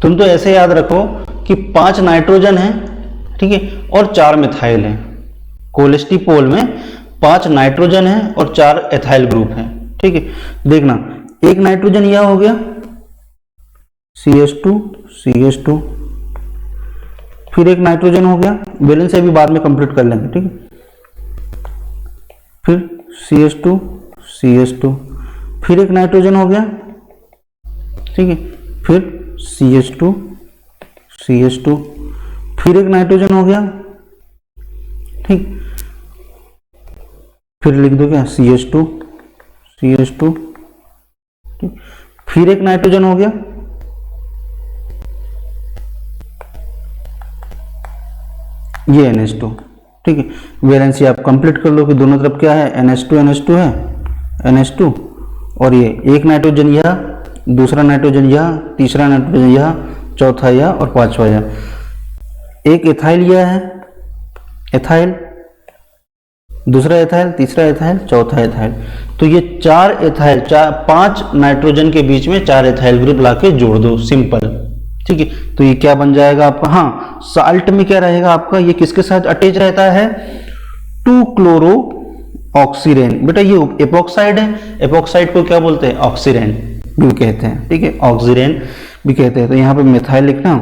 तुम तो ऐसे याद रखो कि 5 नाइट्रोजन है, ठीक है, और 4 मिथाइल है। कोलेस्टिपोल में 5 नाइट्रोजन है और 4 एथाइल ग्रुप है, ठीक है। देखना एक नाइट्रोजन यह हो गया CH2, फिर एक नाइट्रोजन हो गया, बैलेंस अभी बाद में कंप्लीट कर लेंगे, ठीक है। फिर CH2, फिर एक नाइट्रोजन हो गया, ठीक है, फिर CH2, फिर एक नाइट्रोजन हो गया, ठीक, फिर लिख दो क्या CH2, ठीक? फिर एक नाइट्रोजन हो गया, ये NH2, ठीक है। वैलेंसी आप कंप्लीट कर लो कि दोनों तरफ क्या है, NH2 है, NH2, और ये एक नाइट्रोजन यह, दूसरा नाइट्रोजन यह, तीसरा नाइट्रोजन यह, चौथा यह और पांचवा यह। एक एथाइल यह है, एथाइल, दूसरा एथाइल, तीसरा एथाइल, चौथा एथाइल। तो ये 4 एथाइल, 5 नाइट्रोजन के बीच में 4 एथाइल ग्रुप लाके जोड़ दो, सिंपल, ठीक है। तो ये क्या बन जाएगा आपका, हाँ, साल्ट में क्या रहेगा आपका, ये किसके साथ अटैच रहता है, 2 क्लोरो ऑक्सीरेन। बेटा ये एपोक्साइड है, एपोक्साइड को क्या बोलते हैं, ऑक्सीरेन भी कहते हैं, ठीक है, ऑक्सीरेन भी कहते हैं। तो यहाँ पे मिथाइल लिखना,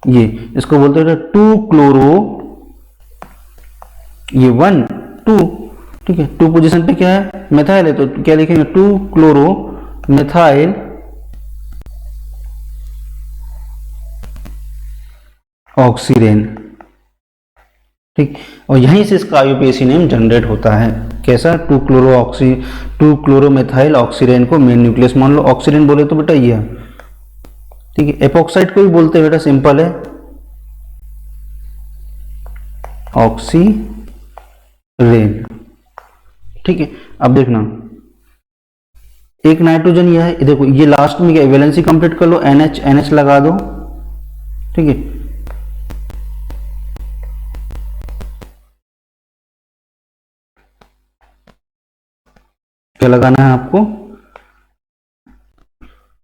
ये इसको बोलते हैं 2 क्लोरो, ये 1 2, ठीक है, 2 पोजीशन पे क्या है, मिथाइल है, तो क्या लिखेंगे 2 क्लोरो मिथाइल ऑक्सीरेन, ठीक। और यहीं से इसका IUPAC नेम जनरेट होता है। कैसा? 2 क्लोरोमेथाइल ऑक्सीरेन को मेन न्यूक्लियस मान लो। ऑक्सीरेन बोले तो बेटा ये है, ठीक है। एपोक्साइड को भी बोलते हैं बेटा, सिंपल है, ऑक्सीरेन, ठीक है। अब देखना, एक नाइट्रोजन यह है, देखो ये लास्ट में क्या वैलेंसी कंप्लीट कर लो, NH लगा दो, ठीक है। क्या लगाना है आपको?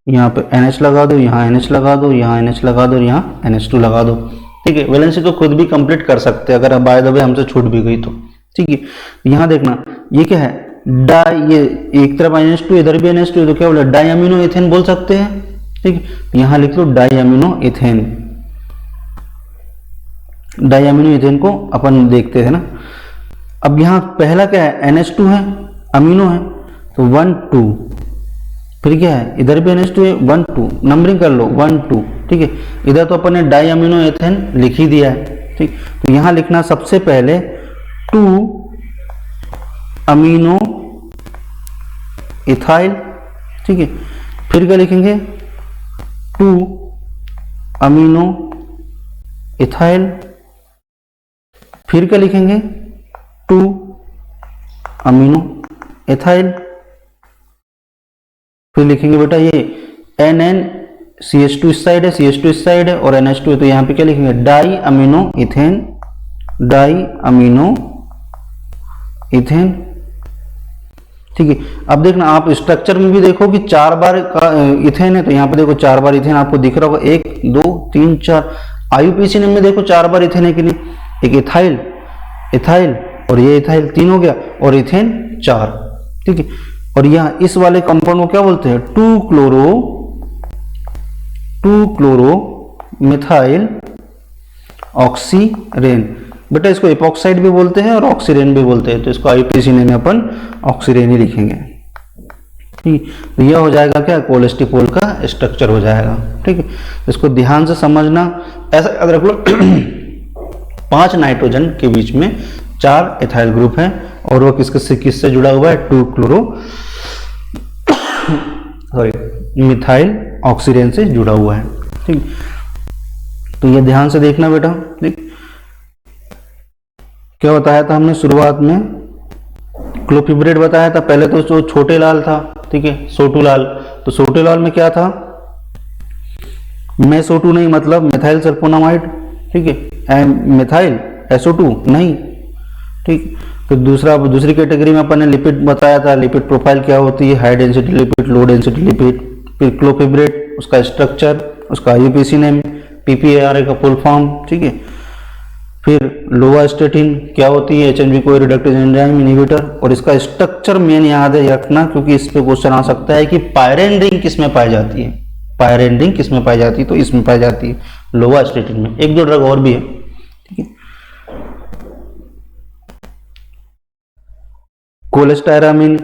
यहाँ पे NH लगा दो, यहाँ NH लगा दो, यहाँ NH लगा दो, यहाँ NH2 लगा दो, ठीक है। वैलेंसी तो खुद भी कंप्लीट कर सकते हैं अगर बाय द वे हमसे छूट भी गई तो, ठीक है। यहाँ देखना ये क्या है, डाई, ये एक तरफ NH2 इधर भी NH2 तो क्या बोला, डाई अमीनो इथेन बोल सकते हैं, ठीक है। यहाँ लिख लो die amino ethane. Die amino ethane को अपन देखते हैं ना। अब यहाँ पहला क्या है, NH2 है, अमीनो है, तो 1 2, फिर क्या है इधर भी NH2 है, 1 2, नंबरिंग कर लो 1 2, ठीक है। इधर तो अपन ने डाई अमीनो एथेन लिख ही दिया है, ठीक। तो यहाँ लिखना सबसे पहले 2 अमीनो इथाइल, ठीक है। फिर क्या लिखेंगे, 2 अमीनो इथाइल, फिर क्या लिखेंगे, 2 अमीनो इथाइल, फिर लिखेंगे बेटा ये NNCH2 इस साइड है, CH2 इस साइड है और NH2 है, तो यहाँ पे क्या लिखेंगे, di amino ethane, die amino ethane, ठीक है। अब देखना आप स्ट्रक्चर में भी देखो कि 4 बार का इथेन है, तो यहाँ पे देखो 4 बार इथेन आपको दिख रहा होगा, 1 2 3 4। IUPAC नेम में देखो 4 बार इथेन है कि नहीं, एक इथाइल, इथाइल और ये इथाइल 3 हो गया और इथेन 4, ठीक है। और यहाँ इस वाले कंपाउंड को क्या बोलते हैं, 2 क्लोरो मिथाइल ऑक्सीरेन। बेटा इसको एपोक्साइड भी बोलते हैं और ऑक्सीरेन भी बोलते हैं, तो इसको IUPAC नेम में अपन ऑक्सीरेन ही लिखेंगे, ठीक। तो यह हो जाएगा क्या, कोलेस्टिपोल का स्ट्रक्चर हो जाएगा, ठीक है। इसको ध्यान से समझना, ऐसा याद रख लो 5 नाइट्रोजन के बीच में 4 इथाइल ग्रुप है और वो किससे जुड़ा हुआ है, 2 क्लोरो मिथाइल ऑक्सीरेन से जुड़ा हुआ है, ठीक। तो ये ध्यान से देखना बेटा, ठीक। क्या बताया था हमने शुरुआत में, क्लोफिब्रेट बताया था पहले, तो जो छोटे लाल था, ठीक है, सोटू लाल। तो सोटू लाल में क्या था, मेसो2 नहीं, मतलब मिथाइल सल्फोनामाइड, ठीक है, मिथाइल SO2 नहीं, ठीक। तो दूसरी कैटेगरी में अपन ने लिपिड बताया था, लिपिड प्रोफाइल क्या होती है, हाई डेंसिटी लिपिड, लो डेंसिटी लिपिड। फिर क्लोफिब्रेट, उसका स्ट्रक्चर, उसका IUPAC नेम, PPARA का फुल फॉर्म, ठीक है। फिर लोवास्टेटिन क्या होती है, HMG कोई रिडक्टेज एंजाइम इनहिबिटर, और इसका स्ट्रक्चर मेन याद है रखना क्योंकि इस पे क्वेश्चन आ सकता है कि पायरेन रिंग किस में पाई जाती है, पायरेन रिंग किस में पाई जाती है, तो इसमें पाई जाती है लोवास्टेटिन में। 1-2 ड्रग और भी है, ठीक है। कोलेस्टायरामिन,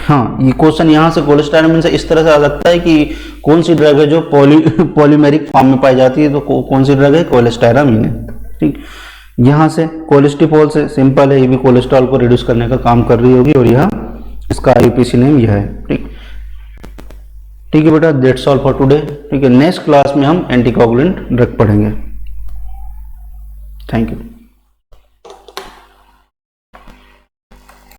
हाँ ये क्वेश्चन यहाँ से कोलेस्टायरामिन से इस तरह से आ सकता है कि कौन सी ड्रग है जो पॉलीमेरिक फॉर्म में पाई जाती है, तो कौन सी ड्रग है, कोलेस्टायरामिन है, ठीक। यहाँ से कोलेस्टिपोल से सिंपल है, ये भी कोलेस्ट्रॉल को रिड्यूस करने का काम कर रही होगी और यह इसका IUPAC नेम यह है, ठीक। ठीक है बेटा, दैट्स ऑल फॉर टुडे, ठीक है। नेक्स्ट क्लास में हम एंटीकोगुलेंट ड्रग पढ़ेंगे। Thank you.